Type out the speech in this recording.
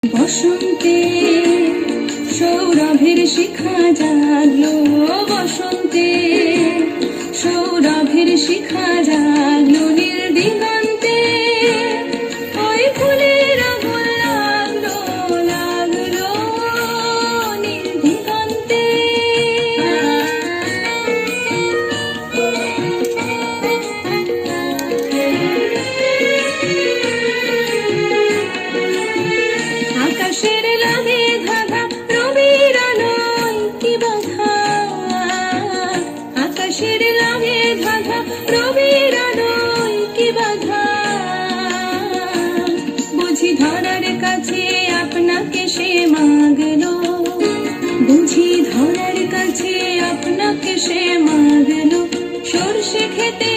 বসন্তে সৌরভের শিখা জাগলো, বসন্তে সৌরভের শিখা জাগলো, নীল দিগন্তে ওই ফুলের আগুন লাগলো, লাগলো নীল দিগন্তে। আকাশের লাগে ধাঁধা রবির আলোয় কি বাধা, আকাশের লাগে ধাঁধা রবির আলোয় কি বাধা। বুঝি ধরার কাছে আপনাকে সে মাগলো, বুঝি ধরার কাছে আপনাকে সে মাগলো। সরষে খেতে